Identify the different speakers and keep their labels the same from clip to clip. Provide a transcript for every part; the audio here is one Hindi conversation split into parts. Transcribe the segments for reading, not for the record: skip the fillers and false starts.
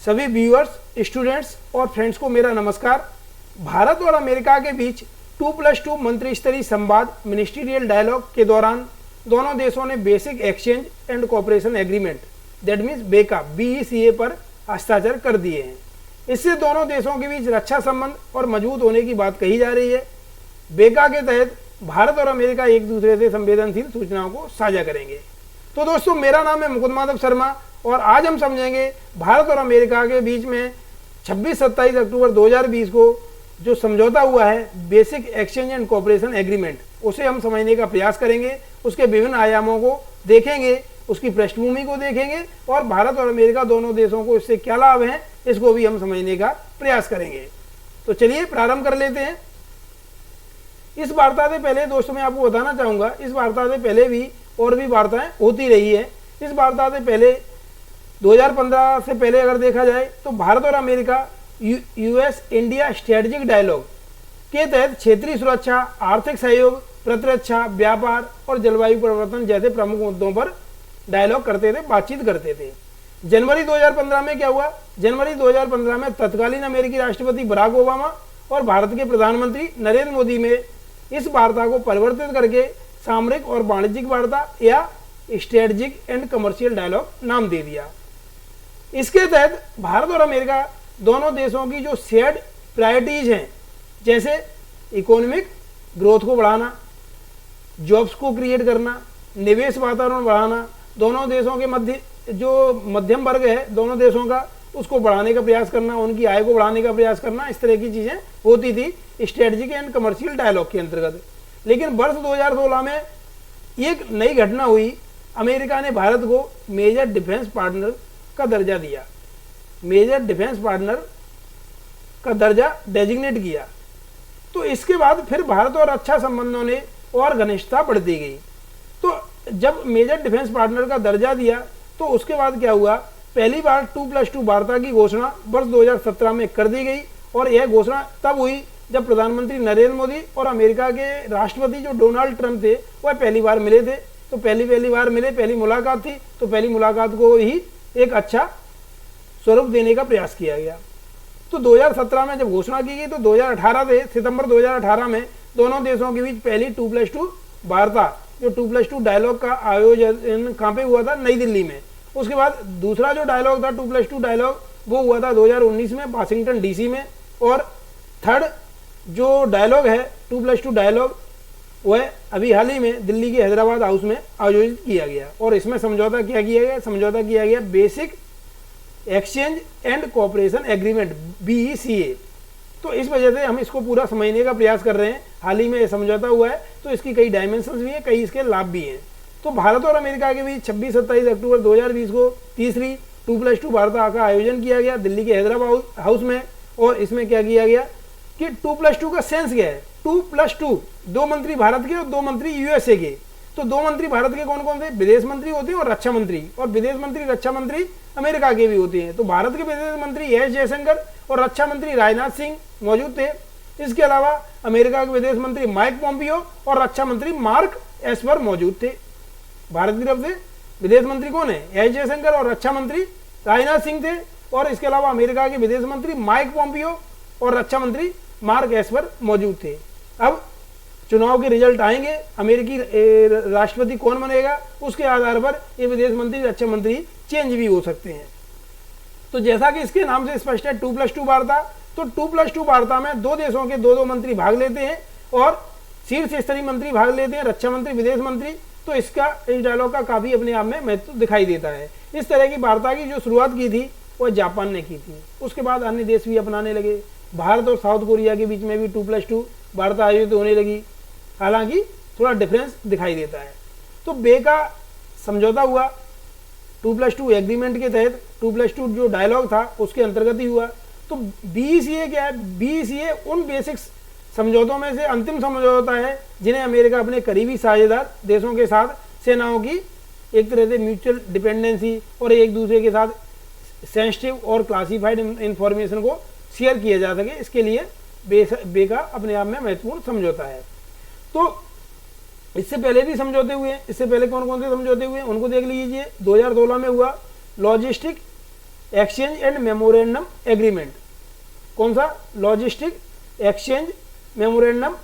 Speaker 1: सभी व्यूअर्स, स्टूडेंट्स और फ्रेंड्स को मेरा नमस्कार। भारत और अमेरिका के बीच 2+2 मंत्री स्तरीय संवाद मिनिस्ट्रियल डायलॉग के दौरान दोनों देशों ने basic exchange and cooperation agreement that means बेका BECA पर हस्ताक्षर कर दिए हैं। इससे दोनों देशों के बीच रक्षा संबंध और मजबूत होने की बात कही जा रही है। बेका के तहत भारत और अमेरिका एक दूसरे से संवेदनशील सूचनाओं को साझा करेंगे। तो दोस्तों, मेरा नाम है मुकुंद माधव शर्मा और आज हम समझेंगे भारत और अमेरिका के बीच में 26-27 अक्टूबर 2020 को जो समझौता हुआ है basic exchange and cooperation agreement, उसे हम समझने का प्रयास करेंगे। उसके विभिन्न आयामों को देखेंगे, उसकी पृष्ठभूमि को देखेंगे और भारत और अमेरिका दोनों देशों को इससे क्या लाभ है इसको भी हम समझने का प्रयास करेंगे। तो चलिए प्रारंभ कर लेते हैं। इस वार्ता से पहले दोस्तों मैं आपको बताना चाहूँगा, इस वार्ता से पहले भी और भी वार्ताएं होती रही है। इस वार्ता से पहले 2015 से पहले अगर देखा जाए तो भारत और America US India strategic dialogue के तहत क्षेत्रीय सुरक्षा, आर्थिक सहयोग, प्रतिरक्षा, व्यापार और जलवायु परिवर्तन जैसे प्रमुख मुद्दों पर डायलॉग करते थे, बातचीत करते थे। जनवरी 2015 में क्या हुआ? जनवरी 2015 में तत्कालीन अमेरिकी राष्ट्रपति बराक ओबामा और भारत के प्रधानमंत्री नरेंद्र मोदी में इस वार्ता को परिवर्तित करके सामरिक और वाणिज्यिक वार्ता या स्ट्रेटेजिक एंड कमर्शियल डायलॉग नाम दे दिया। इसके तहत भारत और अमेरिका दोनों देशों की जो शेयर्ड प्रायोरिटीज हैं, जैसे इकोनॉमिक ग्रोथ को बढ़ाना, जॉब्स को क्रिएट करना, निवेश वातावरण बढ़ाना, दोनों देशों के मध्य जो मध्यम वर्ग है दोनों देशों का उसको बढ़ाने का प्रयास करना, उनकी आय को बढ़ाने का प्रयास करना, इस तरह की चीज़ें होती थी स्ट्रेटेजिक एंड कमर्शियल डायलॉग के अंतर्गत। लेकिन वर्ष 2016 में एक नई घटना हुई। अमेरिका ने भारत को मेजर डिफेंस पार्टनर का दर्जा दिया, मेजर डिफेंस पार्टनर का दर्जा डेजिग्नेट किया। तो इसके बाद फिर भारत और रक्षा संबंधों ने और घनिष्ठता बढ़ती गई। तो जब मेजर डिफेंस पार्टनर का दर्जा दिया तो उसके बाद क्या हुआ? पहली बार 2+2 वार्ता की घोषणा वर्ष 2017 में कर दी गई और यह घोषणा तब हुई जब प्रधानमंत्री नरेंद्र मोदी और अमेरिका के राष्ट्रपति जो डोनाल्ड ट्रंप थे वह पहली बार मिले थे। तो पहली बार मिले, पहली मुलाकात थी, तो पहली मुलाकात को ही एक अच्छा स्वरूप देने का प्रयास किया गया। तो 2017 में जब घोषणा की गई तो 2018 से सितंबर 2018 में दोनों देशों के बीच पहली 2+2 वार्ता, जो 2+2 डायलॉग का आयोजन कहाँ पे हुआ था? नई दिल्ली में। उसके बाद दूसरा जो डायलॉग था 2+2 डायलॉग वो हुआ था 2019 में वाशिंगटन DC में। और थर्ड जो डायलॉग है 2+2 डायलॉग वह अभी हाल ही में दिल्ली के हैदराबाद हाउस में आयोजित किया गया और इसमें समझौता क्या किया गया? समझौता किया गया basic exchange and cooperation agreement BECA। तो इस वजह से हम इसको पूरा समझने का प्रयास कर रहे हैं। हाल ही में ये समझौता हुआ है तो इसकी कई डायमेंशंस भी है, कई इसके लाभ भी हैं। तो भारत और अमेरिका के बीच 26-27 अक्टूबर 2020 को तीसरी 2+2 वार्ता का आयोजन किया गया दिल्ली के हैदराबाद हाउस में। और इसमें क्या किया गया कि 2+2 का सेंस क्या है? 2+2, 2 मंत्री भारत के और 2 मंत्री USA के। तो 2 मंत्री भारत के कौन कौन थे? विदेश मंत्री होते हैं और रक्षा मंत्री, और विदेश मंत्री रक्षा मंत्री अमेरिका के भी होते हैं। तो भारत के विदेश मंत्री एस जयशंकर और रक्षा मंत्री राजनाथ सिंह मौजूद थे। इसके अलावा अमेरिका के विदेश मंत्री माइक पॉम्पियो और रक्षा मंत्री मार्क एस्पर मौजूद थे। भारत की तरफ से विदेश मंत्री कौन है? एस जयशंकर और रक्षा मंत्री राजनाथ सिंह थे। और इसके अलावा अमेरिका के विदेश मंत्री माइक पॉम्पियो और रक्षा मंत्री मार्क एस्पर मौजूद थे। अब चुनाव के रिजल्ट आएंगे, अमेरिकी राष्ट्रपति कौन बनेगा उसके आधार पर ये विदेश मंत्री, रक्षा मंत्री चेंज भी हो सकते हैं। तो जैसा कि इसके नाम से स्पष्ट है 2+2 वार्ता, तो 2+2 वार्ता में दो देशों के दो मंत्री भाग लेते हैं और शीर्ष स्तरीय मंत्री भाग लेते हैं, रक्षा मंत्री, विदेश मंत्री। तो इस डायलॉग का काफी अपने आप में महत्व दिखाई देता है। इस तरह की वार्ता की जो शुरुआत की थी वह जापान ने की थी, उसके बाद अन्य देश भी अपनाने लगे। भारत और साउथ कोरिया के बीच में भी 2+2 वार्ता आयोजित होने लगी, हालांकि थोड़ा डिफरेंस दिखाई देता है। तो बेका समझौता हुआ 2+2 एग्रीमेंट के तहत, 2+2 जो डायलॉग था उसके अंतर्गत ही हुआ। तो BECA क्या है? BECA उन बेसिक समझौतों में से अंतिम समझौता है जिन्हें अमेरिका अपने करीबी साझेदार देशों के साथ सेनाओं की एक तरह से म्यूचुअल डिपेंडेंसी और एक दूसरे के साथ सेंसिटिव और क्लासिफाइड इंफॉर्मेशन को शेयर किया जा सके, इसके लिए बेका अपने आप में महत्वपूर्ण समझौता है। तो इससे पहले भी समझौते हुए हैं। इससे पहले कौन कौन से समझौते हुए हैं उनको देख लीजिए। 2016 में हुआ logistic exchange and memorandum agreement. कौन सा? Logistic exchange memorandum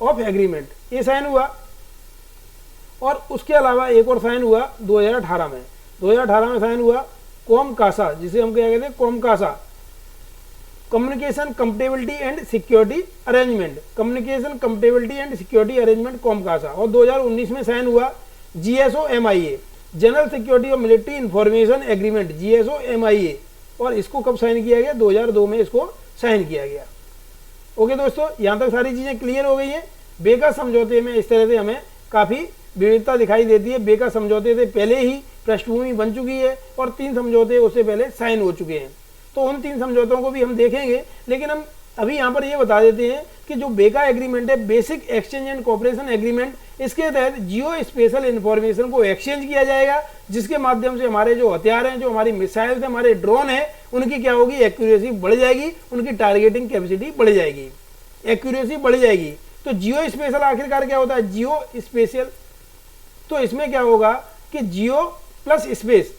Speaker 1: of agreement, ये साइन हुआ। और उसके अलावा एक और साइन हुआ 2018 में। 2018 में साइन हुआ कॉमकासा, जिसे हम क्या कहते हैं, COMCASA, communication compatibility and security arrangement, communication compatibility and security arrangement COMCASA. और 2019 में साइन हुआ GSO-MIA, जनरल सिक्योरिटी और मिलिट्री इंफॉर्मेशन एग्रीमेंट, GSO-MIA। और इसको कब साइन किया गया? 2002 में इसको साइन किया गया। ओके दोस्तों, यहाँ तक सारी चीज़ें क्लियर हो गई हैं। बेका समझौते में इस तरह से हमें काफ़ी विविधता दिखाई देती है। बेका समझौते से पहले ही पृष्ठभूमि बन चुकी है और 3 समझौते उससे पहले साइन हो चुके हैं। तो उन 3 समझौतों को भी हम देखेंगे, लेकिन हम अभी यहाँ पर ये बता देते हैं कि जो बेका एग्रीमेंट है, basic exchange and cooperation agreement, इसके तहत जियो स्पेशल इंफॉर्मेशन को एक्सचेंज किया जाएगा, जिसके माध्यम से हमारे जो हथियार हैं, जो हमारी मिसाइल है, हमारे ड्रोन हैं, उनकी क्या होगी? एक्यूरेसी बढ़ जाएगी, उनकी टारगेटिंग कैपेसिटी बढ़ जाएगी, एक्यूरेसी बढ़ जाएगी। तो जियो स्पेशल आखिरकार क्या होता है? जियो स्पेशल, तो इसमें क्या होगा कि जियो प्लस स्पेस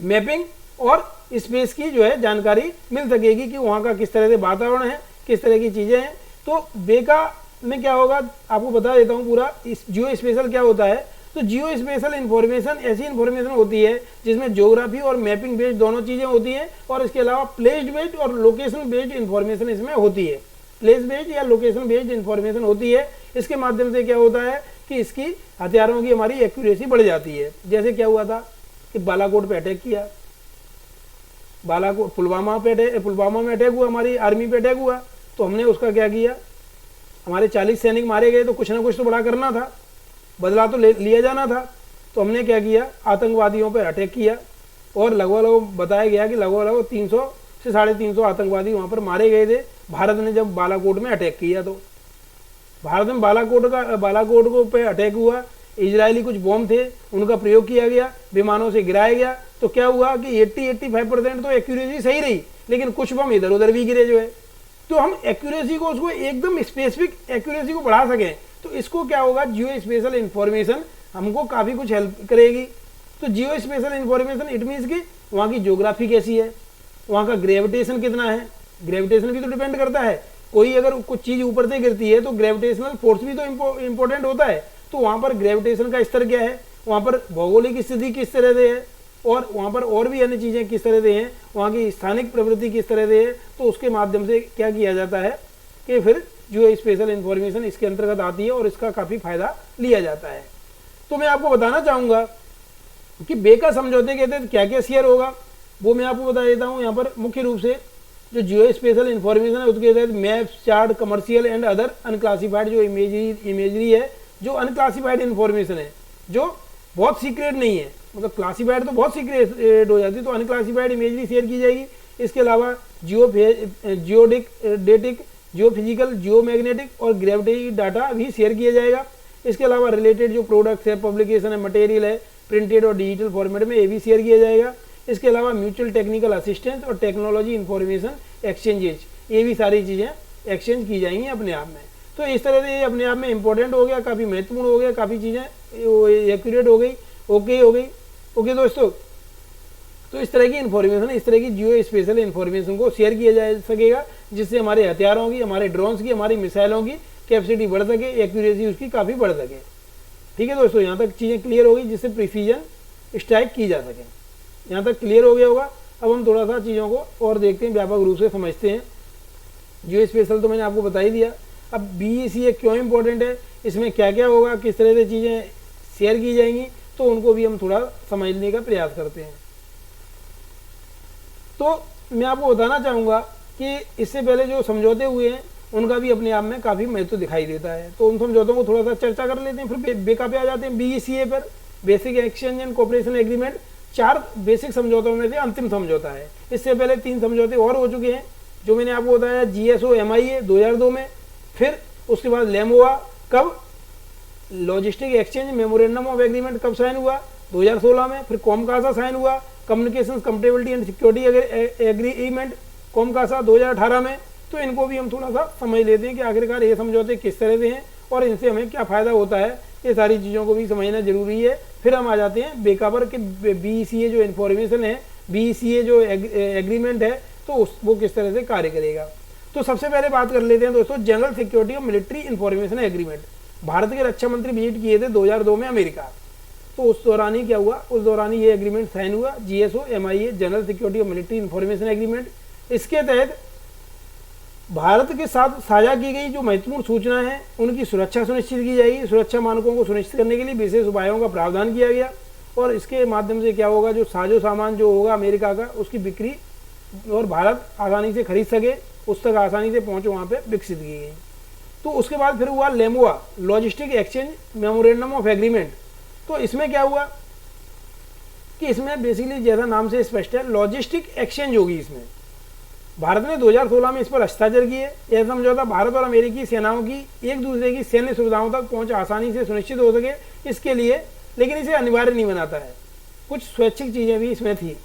Speaker 1: मैपिंग और स्पेस की जो है जानकारी मिल सकेगी कि वहाँ का किस तरह से वातावरण है, किस तरह की चीज़ें हैं। तो बेका में क्या होगा, आपको बता देता हूँ पूरा। इस जियो स्पेशल क्या होता है? तो जियो स्पेशल इन्फॉर्मेशन ऐसी इन्फॉर्मेशन होती है जिसमें ज्योग्राफी और मैपिंग बेस्ड दोनों चीज़ें होती हैं, और इसके अलावा प्लेस बेस्ड और लोकेशन बेस्ड इन्फॉर्मेशन इसमें होती है। प्लेस बेस्ड या लोकेशन बेस्ड इन्फॉर्मेशन होती है। इसके माध्यम से क्या होता है कि इसकी हथियारों की हमारी एक्यूरेसी बढ़ जाती है। जैसे क्या हुआ था कि बालाकोट पे अटैक किया, बालाकोट पुलवामा में अटैक हुआ, हमारी आर्मी पे अटैक हुआ, तो हमने उसका क्या किया, हमारे 40 सैनिक मारे गए, तो कुछ ना कुछ तो बड़ा करना था, बदला तो लिया जाना था। तो हमने क्या किया, आतंकवादियों पर अटैक किया, और लगभग बताया गया कि लगभग 300 से 350 आतंकवादी वहाँ पर मारे गए थे। भारत ने जब बालाकोट में अटैक किया, तो भारत में बालाकोट को पे अटैक हुआ, इजरायली कुछ बॉम्ब थे, उनका प्रयोग किया गया, विमानों से गिराया गया। तो क्या हुआ कि 80-85% तो एक्यूरेसी सही रही, लेकिन कुछ बम इधर उधर भी गिरे जो है। तो हम एक्यूरेसी को, उसको एकदम स्पेसिफिक एक्यूरेसी को बढ़ा सकें, तो इसको क्या होगा, जियो स्पेशल इन्फॉर्मेशन हमको काफ़ी कुछ हेल्प करेगी। तो जियो स्पेशल इन्फॉर्मेशन इट मीन्स कि वहाँ की ज्योग्राफी कैसी है, वहाँ का ग्रेविटेशन कितना है, ग्रेविटेशन भी तो डिपेंड करता है। कोई अगर कुछ चीज़ ऊपर से गिरती है तो ग्रेविटेशनल फोर्स भी तो इम्पोर्टेंट होता है। तो वहाँ पर ग्रेविटेशन का स्तर क्या है, वहाँ पर भौगोलिक स्थिति किस तरह से है, और वहाँ पर और भी अन्य चीज़ें किस तरह से हैं, वहाँ की स्थानिक प्रवृत्ति किस तरह से है। तो उसके माध्यम से क्या किया जाता है कि फिर जो स्पेशल इन्फॉर्मेशन इसके अंतर्गत आती है और इसका काफ़ी फायदा लिया जाता है। तो मैं आपको बताना चाहूँगा कि बेका समझौते के तहत क्या क्या शेयर होगा, वो मैं आपको बता देता हूँ। यहाँ पर मुख्य रूप से जो जियो स्पेशल इन्फॉर्मेशन है उसके तहत maps, chart, commercial and other unclassified जो इमेजरी है, जो अनक्लासिफाइड इन्फॉर्मेशन है, जो बहुत सीक्रेट नहीं है, मतलब क्लासिफाइड तो बहुत सीक्रेट हो जाती है, तो अनक्लासिफाइड इमेजरी शेयर की जाएगी। इसके अलावा जियोडेटिक, जियोफिजिकल, जियोमैग्नेटिक और ग्रेविटी डाटा भी शेयर किया जाएगा। इसके अलावा रिलेटेड जो प्रोडक्ट्स है, पब्लिकेशन है, मटेरियल है, प्रिंटेड और डिजिटल फॉर्मेट में ये भी शेयर किया जाएगा। इसके अलावा म्यूचुअल टेक्निकल असिस्टेंस और टेक्नोलॉजी इंफॉर्मेशन एक्सचेंजेज, ये भी सारी चीज़ें एक्सचेंज की जाएंगी अपने आप में। तो इस तरह से ये अपने आप में इंपॉर्टेंट हो गया, काफ़ी महत्वपूर्ण हो गया, काफ़ी चीज़ें एक्यूरेट हो गई, ओके हो गई। ओके दोस्तों, तो इस तरह की इन्फॉर्मेशन, इस तरह की जियो स्पेशल इन्फॉर्मेशन को शेयर किया जा सकेगा, जिससे हमारे हथियारों की, हमारे ड्रोन्स की, हमारी मिसाइलों की कैपेसिटी बढ़ सके, एक्यूरेसी उसकी काफ़ी बढ़ सके। ठीक है दोस्तों, यहाँ तक चीज़ें क्लियर हो गई, जिससे प्रिसीजन स्ट्राइक की जा सके। यहाँ तक क्लियर हो गया होगा। अब हम थोड़ा सा चीज़ों को और देखते हैं, व्यापक रूप से समझते हैं। जियो स्पेशल तो मैंने आपको बता ही दिया। अब BECA क्यों इंपॉर्टेंट है, इसमें क्या क्या होगा, किस तरह से चीज़ें शेयर की जाएंगी, तो उनको भी हम थोड़ा समझने का प्रयास करते हैं। तो मैं आपको बताना चाहूँगा कि इससे पहले जो समझौते हुए हैं उनका भी अपने आप में काफ़ी महत्व दिखाई देता है। तो उन समझौतों को थोड़ा सा चर्चा कर लेते हैं, फिर बेका पे आ जाते हैं। BECA पर, basic exchange and cooperation agreement, 4 basic समझौतों में से अंतिम समझौता है। इससे पहले 3 समझौते और हो चुके हैं, जो मैंने आपको बताया, GSO-MIA 2002 में, फिर उसके बाद लेमोआ कब, logistic exchange memorandum of agreement कब साइन हुआ, 2016 में, फिर कॉमकासा साइन हुआ, communication compatibility and security agreement COMCASA 2018 में। तो इनको भी हम थोड़ा सा समझ लेते हैं कि आखिरकार ये समझौते किस तरह से हैं और इनसे हमें क्या फ़ायदा होता है, ये सारी चीज़ों को भी समझना जरूरी है। फिर हम आ जाते हैं बेका पर कि BECA जो इन्फॉर्मेशन है BECA जो एग्रीमेंट है तो वो किस तरह से कार्य करेगा। तो सबसे पहले बात कर लेते हैं दोस्तों जनरल सिक्योरिटी और मिलिट्री इंफॉर्मेशन एग्रीमेंट। भारत के रक्षा मंत्री विजिट किए थे 2002 में अमेरिका, तो उस दौरान ही क्या हुआ, उस दौरान ही ये एग्रीमेंट साइन हुआ, GSO MIA जनरल सिक्योरिटी और मिलिट्री इंफॉर्मेशन एग्रीमेंट। इसके तहत भारत के साथ साझा की गई जो महत्वपूर्ण सूचना है उनकी सुरक्षा सुनिश्चित की जाएगी। सुरक्षा मानकों को सुनिश्चित करने के लिए विशेष उपायों का प्रावधान किया गया और इसके माध्यम से क्या होगा, जो साजो सामान जो होगा अमेरिका का उसकी बिक्री और भारत आसानी से खरीद सके, उस तक आसानी से पहुंच वहाँ पे विकसित की गई। तो उसके बाद फिर हुआ LEMOA logistic exchange memorandum of agreement. तो इसमें क्या हुआ कि इसमें बेसिकली जैसा नाम से स्पष्ट है लॉजिस्टिक एक्सचेंज होगी। इसमें भारत ने 2016 में इस पर हस्ताक्षर किए। यह समझौता भारत और अमेरिकी सेनाओं की एक दूसरे की सैन्य सुविधाओं तक पहुंच आसानी से सुनिश्चित हो सके इसके लिए, लेकिन इसे अनिवार्य नहीं बनाता है। कुछ स्वैच्छिक चीज़ें भी इसमें थी,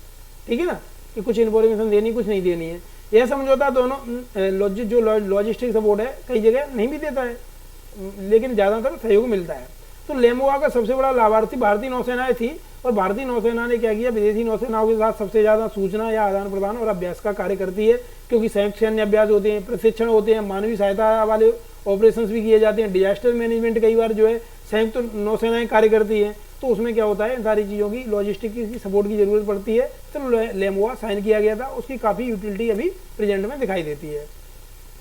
Speaker 1: ठीक है ना, कि कुछ इन्फॉर्मेशन देनी कुछ नहीं देनी है। यह समझौता दोनों जो लॉजिस्टिक सपोर्ट है कई जगह नहीं भी देता है, लेकिन ज़्यादातर सहयोग मिलता है। तो लेमोआ का सबसे बड़ा लाभार्थी भारतीय नौसेनाएं थी और भारतीय नौसेना ने क्या किया, विदेशी नौसेनाओं के साथ सबसे ज़्यादा सूचना या आदान प्रदान और अभ्यास का कार्य करती है, क्योंकि संयुक्त सैन्य अभ्यास होते हैं, प्रशिक्षण होते हैं, मानवीय सहायता वाले ऑपरेशंस भी किए जाते हैं, डिजास्टर मैनेजमेंट कई बार जो है संयुक्त नौसेनाएं कार्य करती हैं। तो उसमें क्या होता है, इन सारी चीज़ों की लॉजिस्टिक की सपोर्ट की जरूरत पड़ती है। तो लेमोआ साइन किया गया था, उसकी काफ़ी यूटिलिटी अभी प्रेजेंट में दिखाई देती है।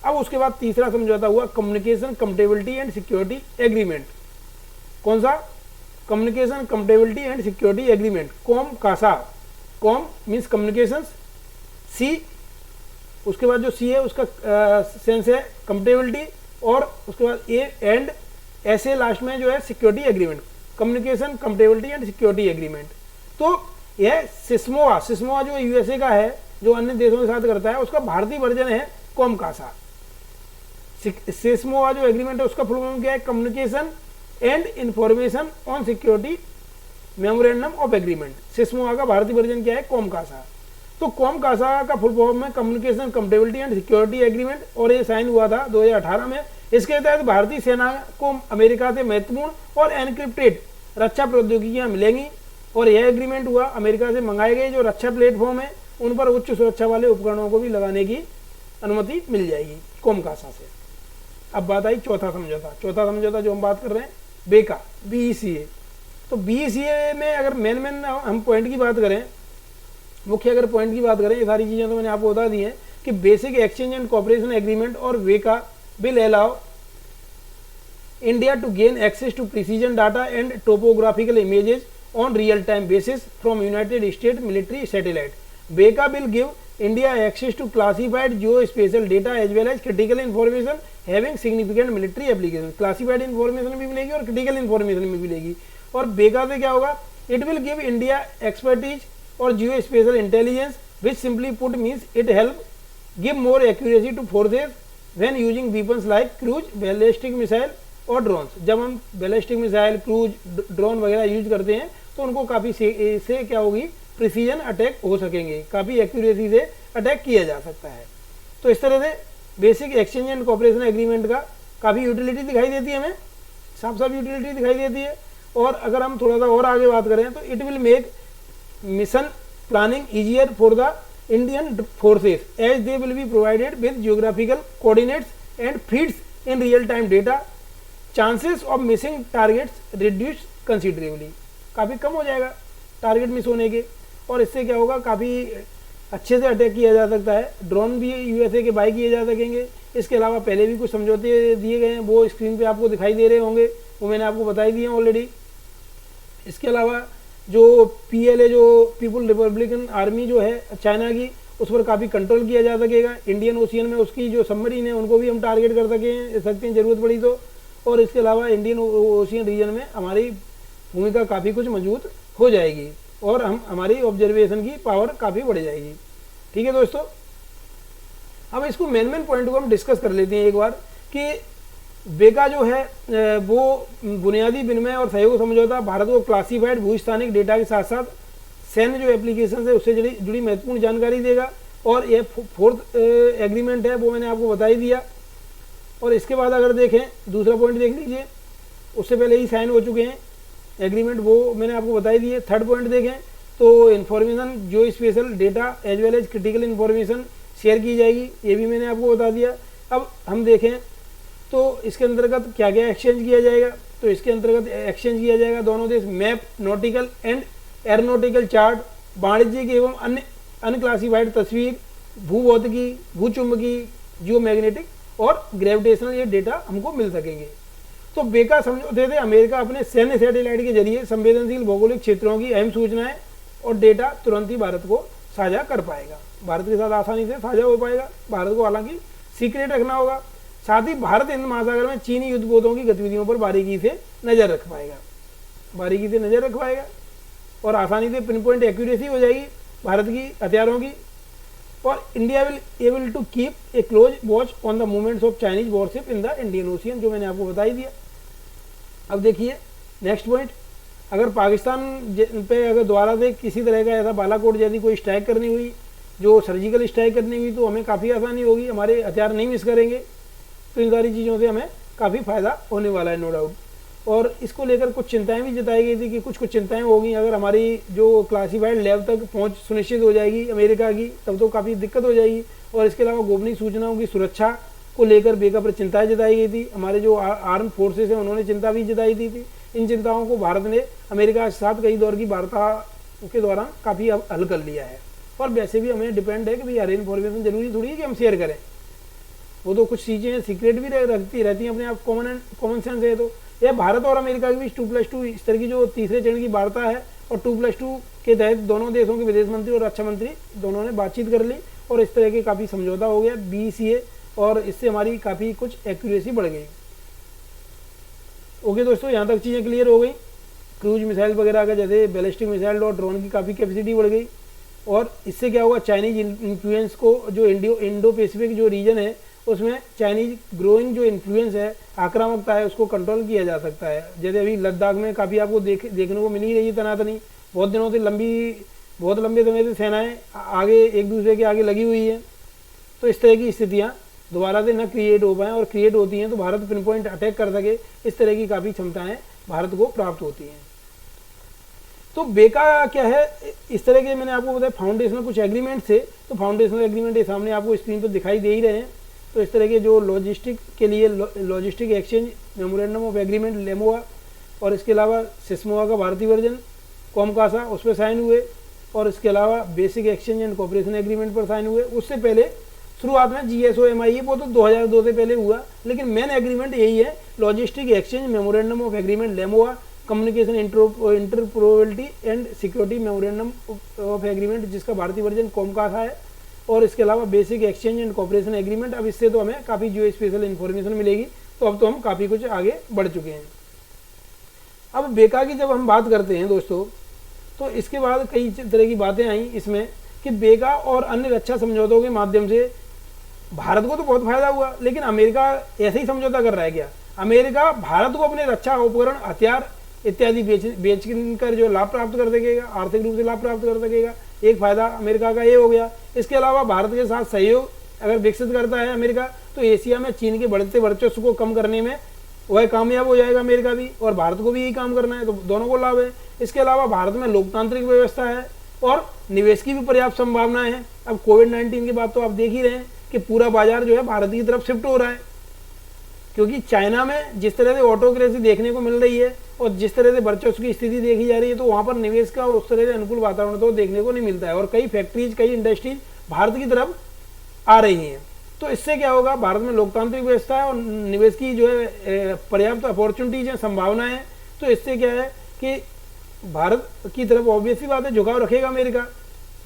Speaker 1: अब उसके बाद तीसरा समझौता हुआ communication compatibility and security agreement. कौन सा? Communication compatibility and security agreement, COMCASA. COM means communication, C उसके बाद जो सी है उसका सेंस है कंपेटेबिलिटी, और उसके बाद ए एंड ऐसे लास्ट में जो है security agreement, communication compatibility and security agreement. तो यह सिस्मोआ जो USA का है, जो अन्य देशों के साथ करता है, उसका भारतीय वर्जन है कॉम कासा। सिस्मोआ जो एग्रीमेंट है उसका फुल फॉर्म क्या है, communication and information on security memorandum of agreement. CISMOA का भारतीय वर्जन क्या है, कॉम कासा। तो कॉम कासा का फुल फॉर्म है communication compatibility and security agreement, और ये साइन हुआ था 2018 में। इसके तहत भारतीय सेना को अमेरिका से महत्वपूर्ण और एनक्रिप्टेड रक्षा प्रौद्योगिकियां मिलेंगी, और यह एग्रीमेंट हुआ अमेरिका से मंगाए गए जो रक्षा प्लेटफॉर्म है उन पर उच्च सुरक्षा वाले उपकरणों को भी लगाने की अनुमति मिल जाएगी कॉम कासा से। अब बात आई चौथा समझौता जो हम बात कर रहे हैं बेका, BECA। तो BECA में अगर मेन हम पॉइंट की बात करें, मुख्य अगर पॉइंट की बात करें, ये सारी चीज़ें तो मैंने आपको बता दी हैं कि basic exchange and cooperation agreement और बेका will allow India to gain access to precision data and topographical images on real-time basis from United States military satellite. BECA will give India access to classified geospatial data as well as critical information having significant military applications. Classified information भी मिलेगी और critical information भी मिलेगी। और BECA से क्या होगा, it will give India expertise और geospatial intelligence, which simply put means it help give more accuracy to forces when using weapons like cruise, ballistic missile और ड्रोन्स। जब हम बैलिस्टिक मिसाइल, क्रूज, ड्रोन वगैरह यूज करते हैं तो उनको काफ़ी से क्या होगी, प्रिसीजन अटैक हो सकेंगे, काफ़ी एक्यूरेसी से अटैक किया जा सकता है। तो इस तरह से basic exchange and cooperation agreement का काफ़ी यूटिलिटी दिखाई देती है, हमें साफ यूटिलिटी दिखाई देती है। और अगर हम थोड़ा सा और आगे बात करें तो it will make mission planning easier for the Indian forces as they will be provided with geographical coordinates and feeds in real-time data. Chances of missing targets reduce considerably. काफ़ी कम हो जाएगा टारगेट मिस होने के, और इससे क्या होगा, काफ़ी अच्छे से अटैक किया जा सकता है। ड्रोन भी USA के बाई किए जा सकेंगे। इसके अलावा पहले भी कुछ समझौते दिए गए हैं, वो स्क्रीन पे आपको दिखाई दे रहे होंगे, वो मैंने आपको बताई दिए हैं ऑलरेडी। इसके अलावा जो PLA जो पीपुल रिपब्लिकन आर्मी जो है चाइना की, उस पर काफ़ी कंट्रोल किया जा सकेगा। इंडियन ओशियन में उसकी जो सबमरीन है उनको भी हम टारगेट कर सकते हैं ज़रूरत पड़ी तो। और इसके अलावा इंडियन ओशियन रीजन में हमारी भूमिका काफ़ी कुछ मजबूत हो जाएगी और हमारी ऑब्जर्वेशन की पावर काफ़ी बढ़ जाएगी। ठीक है दोस्तों, अब इसको मेन पॉइंट को हम डिस्कस कर लेते हैं एक बार कि बेका जो है वो बुनियादी विनिमय और सहयोग समझौता भारत को क्लासिफाइड भूस्थानिक डेटा के साथ साथ सैन्य जो एप्लीकेशन है उससे जुड़ी महत्वपूर्ण जानकारी देगा। और ये फोर्थ एग्रीमेंट है वो मैंने आपको बता ही दिया। और इसके बाद अगर देखें दूसरा पॉइंट देख लीजिए, उससे पहले ही साइन हो चुके हैं एग्रीमेंट, वो मैंने आपको बता ही दिए। थर्ड पॉइंट देखें तो इन्फॉर्मेशन जो special data as well as critical information share की जाएगी, ये भी मैंने आपको बता दिया। अब हम देखें तो इसके अंतर्गत क्या क्या एक्सचेंज किया जाएगा। तो इसके अंतर्गत एक्सचेंज किया जाएगा दोनों देश map, nautical and aeronautical chart, वाणिज्यिक एवं अन्य अनक्लासिफाइड तस्वीर, भूभौतिकी, भूचुंबकी, जियोमैग्नेटिक और ग्रेविटेशनल ये डेटा हमको मिल सकेंगे। तो बेका समझौते थे अमेरिका अपने सैन्य सैटेलाइट के जरिए संवेदनशील भौगोलिक क्षेत्रों की अहम सूचनाएं और डेटा तुरंत ही भारत को साझा कर पाएगा, भारत के साथ आसानी से साझा हो पाएगा। भारत को हालांकि सीक्रेट रखना होगा। साथ ही भारत हिंद महासागर में चीनी युद्धपोतों की गतिविधियों पर बारीकी से नजर रख पाएगा और आसानी से पिन पॉइंट एक्यूरेसी हो जाएगी भारत की हथियारों की। और India will able to keep a close watch on the movements of Chinese warship in the Indian ocean, जो मैंने आपको बता ही दिया। अब देखिए नेक्स्ट पॉइंट, अगर पाकिस्तान पे अगर दोबारा से किसी तरह का ऐसा बालाकोट जैसी कोई स्ट्राइक करनी हुई, जो सर्जिकल स्ट्राइक करनी हुई, तो हमें काफ़ी आसानी होगी, हमारे हथियार नहीं मिस करेंगे। तो इन सारी चीज़ों से हमें काफ़ी फायदा होने वाला है, नो डाउट। और इसको लेकर कुछ चिंताएं भी जताई गई थी कि कुछ चिंताएं होगी अगर हमारी जो क्लासिफाइड लेवल तक पहुंच सुनिश्चित हो जाएगी अमेरिका की, तब तो काफ़ी दिक्कत हो जाएगी। और इसके अलावा गोपनीय सूचनाओं की सुरक्षा को लेकर बेका पर चिंताएं जताई गई थी। हमारे जो आर्म फोर्सेस हैं उन्होंने चिंता भी जताई थी। इन चिंताओं को भारत ने अमेरिका के साथ कई दौर की वार्ता के दौरान काफ़ी हल कर लिया है। और वैसे भी हमें डिपेंड है कि भाई हर इन्फॉर्मेशन जरूरी थोड़ी है कि हम शेयर करें, वो तो कुछ चीज़ें सीक्रेट भी रहती रहती हैं अपने आप, कॉमन सेंस है। तो यह भारत और अमेरिका के बीच 2+2 इस तरह की जो तीसरे चरण की वार्ता है, और 2+2 के तहत दोनों देशों के विदेश मंत्री और रक्षा मंत्री दोनों ने बातचीत कर ली और इस तरह के काफ़ी समझौता हो गया BCA, और इससे हमारी काफ़ी कुछ एक्यूरेसी बढ़ गई। ओके दोस्तों, यहाँ तक चीज़ें क्लियर हो गई। क्रूज मिसाइल वगैरह का जैसे बैलिस्टिक मिसाइल और ड्रोन की काफ़ी कैपेसिटी बढ़ गई। और इससे क्या हुआ, चाइनीज इन्फ्लुएंस को, जो इंडो पैसिफिक जो रीजन है उसमें चाइनीज ग्रोइंग जो इन्फ्लुएंस है, आक्रामकता है, उसको कंट्रोल किया जा सकता है। जैसे अभी लद्दाख में काफ़ी आपको देखने को मिल ही रही है तनातनी, बहुत दिनों से बहुत लंबे समय से सेनाएं आगे एक दूसरे के आगे लगी हुई है। तो इस तरह की स्थितियाँ दोबारा से न क्रिएट हो पाएँ, और क्रिएट होती हैं तो भारत पिन पॉइंट अटैक कर सके, इस तरह की काफ़ी क्षमताएँ भारत को प्राप्त होती हैं। तो बेका क्या है, इस तरह के मैंने आपको बताया फाउंडेशनल कुछ एग्रीमेंट थे। तो फाउंडेशनल एग्रीमेंट ये सामने आपको स्क्रीन पर दिखाई दे ही रहे हैं। तो इस तरह के जो लॉजिस्टिक के लिए logistic exchange memorandum of agreement LEMOA, और इसके अलावा सिस्मोआ का भारतीय वर्जन कॉमकासा उस पर साइन हुए, और इसके अलावा basic exchange and cooperation agreement पर साइन हुए। उससे पहले शुरुआत में GSOMIA वो तो 2002 से पहले हुआ, लेकिन मेन एग्रीमेंट यही है, logistic exchange memorandum of agreement LEMOA, communication interoperability and security memorandum of agreement, जिसका भारतीय वर्जन कॉमकासा है, और इसके अलावा basic exchange and cooperation agreement. अब इससे तो हमें काफ़ी जो स्पेशल इन्फॉर्मेशन मिलेगी, तो अब तो हम काफ़ी कुछ आगे बढ़ चुके हैं। अब बेका की जब हम बात करते हैं दोस्तों, तो इसके बाद कई तरह की बातें आई इसमें कि बेका और अन्य रक्षा समझौतों के माध्यम से भारत को तो बहुत फायदा हुआ, लेकिन अमेरिका ऐसे ही समझौता कर रहा है क्या? अमेरिका भारत को अपने रक्षा उपकरण, हथियार इत्यादि बेचकर जो लाभ प्राप्त कर सकेगा, आर्थिक रूप से लाभ प्राप्त कर सकेगा। एक फायदा अमेरिका का ये हो गया। इसके अलावा भारत के साथ सहयोग अगर विकसित करता है अमेरिका, तो एशिया में चीन के बढ़ते वर्चस्व को कम करने में वह कामयाब हो जाएगा अमेरिका भी, और भारत को भी यही काम करना है, तो दोनों को लाभ है। इसके अलावा भारत में लोकतांत्रिक व्यवस्था है और निवेश की भी पर्याप्त संभावनाएं हैं। अब कोविड-19 के बाद तो आप देख ही रहे हैं कि पूरा बाजार जो है भारत की तरफ शिफ्ट हो रहा है, क्योंकि चाइना में जिस तरह से ऑटोक्रेसी देखने को मिल रही है और जिस तरह से वर्चस्व की स्थिति देखी जा रही है, तो वहाँ पर निवेश का उस तरह से अनुकूल वातावरण तो देखने को नहीं मिलता है, और कई फैक्ट्रीज, कई इंडस्ट्रीज भारत की तरफ आ रही हैं। तो इससे क्या होगा, भारत में लोकतांत्रिक व्यवस्था है और निवेश की जो है पर्याप्त अपॉर्चुनिटीज हैं, संभावनाएं हैं। तो इससे क्या है कि भारत की तरफ ऑब्वियसली बात है झुकाव रखेगा अमेरिका।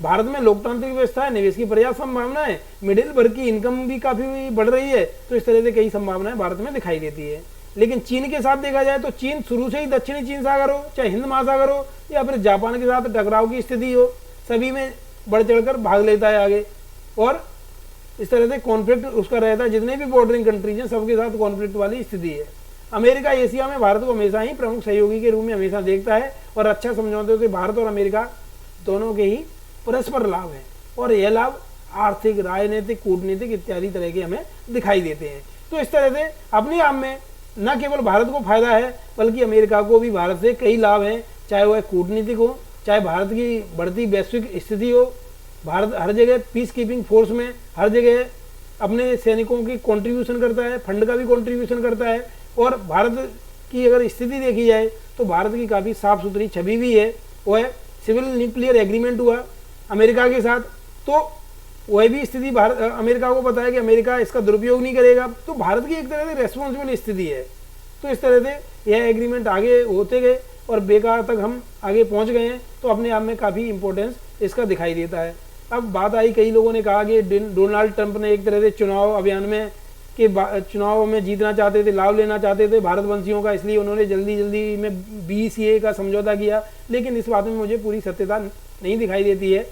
Speaker 1: भारत में लोकतांत्रिक व्यवस्था है, निवेश की पर्याप्त संभावना है, मिडिल वर्ग की इनकम भी काफ़ी बढ़ रही है, तो इस तरह से कई संभावनाएं भारत में दिखाई देती है। लेकिन चीन के साथ देखा जाए तो चीन शुरू से ही दक्षिणी चीन सागर हो, चाहे हिंद महासागर हो, या फिर जापान के साथ टकराव की स्थिति हो, सभी में बढ़ चढ़कर भाग लेता है आगे, और इस तरह से कॉन्फ्लिक्ट उसका रहता है। जितने भी बॉर्डरिंग कंट्रीज हैं सबके साथ कॉन्फ्लिक्ट वाली स्थिति है। अमेरिका एशिया में भारत को हमेशा ही प्रमुख सहयोगी के रूप में हमेशा देखता है, और अच्छा समझौते से भारत और अमेरिका दोनों के ही परस्पर लाभ है, और यह लाभ आर्थिक, राजनीतिक, कूटनीतिक इत्यादि तरह के हमें दिखाई देते हैं। तो इस तरह से अपने आप में न केवल भारत को फायदा है, बल्कि अमेरिका को भी भारत से कई लाभ हैं, चाहे वह कूटनीतिक हो, चाहे भारत की बढ़ती वैश्विक स्थिति हो, भारत हर जगह पीस कीपिंग फोर्स में हर जगह अपने सैनिकों की कंट्रीब्यूशन करता है, फंड का भी कंट्रीब्यूशन करता है। और भारत की अगर स्थिति देखी जाए तो भारत की काफ़ी साफ सुथरी छवि भी है। वह सिविल न्यूक्लियर एग्रीमेंट हुआ अमेरिका के साथ, तो वह भी स्थिति भारत अमेरिका को पता है कि अमेरिका इसका दुरुपयोग नहीं करेगा, तो भारत की एक तरह से रेस्पॉन्सिबल स्थिति है। तो इस तरह से यह एग्रीमेंट आगे होते गए और बेकार तक हम आगे पहुंच गए हैं, तो अपने आप में काफ़ी इंपॉर्टेंस इसका दिखाई देता है। अब बात आई, कई लोगों ने कहा कि डोनाल्ड ट्रंप ने एक तरह से चुनाव अभियान में कि चुनाव में जीतना चाहते थे, लाभ लेना चाहते थे भारतवंशियों का, इसलिए उन्होंने जल्दी जल्दी में BCA का समझौता किया। लेकिन इस बात में मुझे पूरी सत्यता नहीं दिखाई देती है।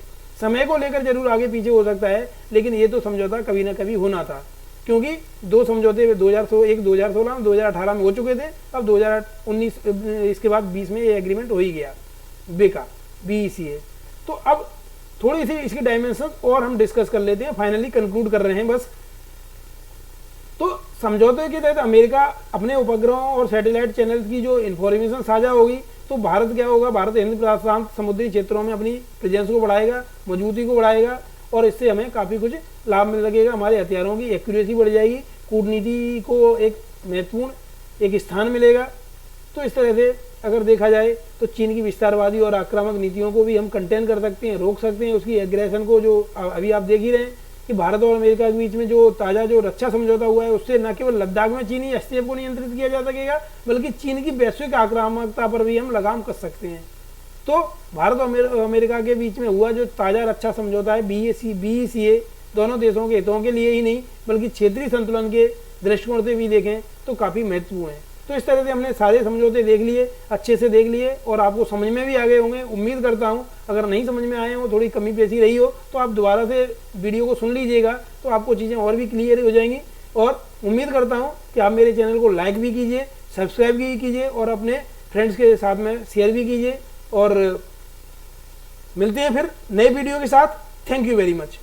Speaker 1: समय को लेकर जरूर आगे पीछे हो सकता है, लेकिन ये तो समझौता कभी ना कभी होना था, क्योंकि 2 समझौते 2016 में 2018 में हो चुके थे। अब 2019 इसके बाद 20 में ये एग्रीमेंट हो ही गया बेका BCA। तो अब थोड़ी सी इसकी डायमेंशन और हम डिस्कस कर लेते हैं, फाइनली कंक्लूड कर रहे हैं बस। तो समझौते के तहत अमेरिका अपने उपग्रहों और सैटेलाइट चैनल की जो इन्फॉर्मेशन साझा होगी, तो भारत क्या होगा, भारत हिंद प्रशांत समुद्री क्षेत्रों में अपनी प्रेजेंस को बढ़ाएगा, मजबूती को बढ़ाएगा, और इससे हमें काफ़ी कुछ लाभ मिल लगेगा। हमारे हथियारों की एक्यूरेसी बढ़ जाएगी, कूटनीति को एक महत्वपूर्ण एक स्थान मिलेगा। तो इस तरह से अगर देखा जाए तो चीन की विस्तारवादी और आक्रामक नीतियों को भी हम कंटेन कर सकते हैं, रोक सकते हैं, उसकी एग्रेशन को, जो अभी आप देख ही रहे हैं कि भारत और अमेरिका के बीच में जो ताज़ा जो रक्षा समझौता हुआ है, उससे न केवल लद्दाख में चीनी हस्तक्षेप को नियंत्रित किया जा सकेगा, बल्कि चीन की वैश्विक आक्रामकता पर भी हम लगाम कस सकते हैं। तो भारत और अमेरिका के बीच में हुआ जो ताज़ा रक्षा समझौता है BCA, दोनों देशों के हितों के लिए ही नहीं बल्कि क्षेत्रीय संतुलन के दृष्टिकोण से भी देखें तो काफ़ी महत्वपूर्ण है। तो इस तरह से हमने सारे समझौते देख लिए, अच्छे से देख लिए, और आपको समझ में भी आ गए होंगे, उम्मीद करता हूं। अगर नहीं समझ में आए हो, थोड़ी कमी पेशी रही हो, तो आप दोबारा से वीडियो को सुन लीजिएगा, तो आपको चीज़ें और भी क्लियर हो जाएंगी। और उम्मीद करता हूं कि आप मेरे चैनल को लाइक भी कीजिए, सब्सक्राइब भी कीजिए, और अपने फ्रेंड्स के साथ में शेयर भी कीजिए। और मिलते हैं फिर नए वीडियो के साथ। Thank you very much.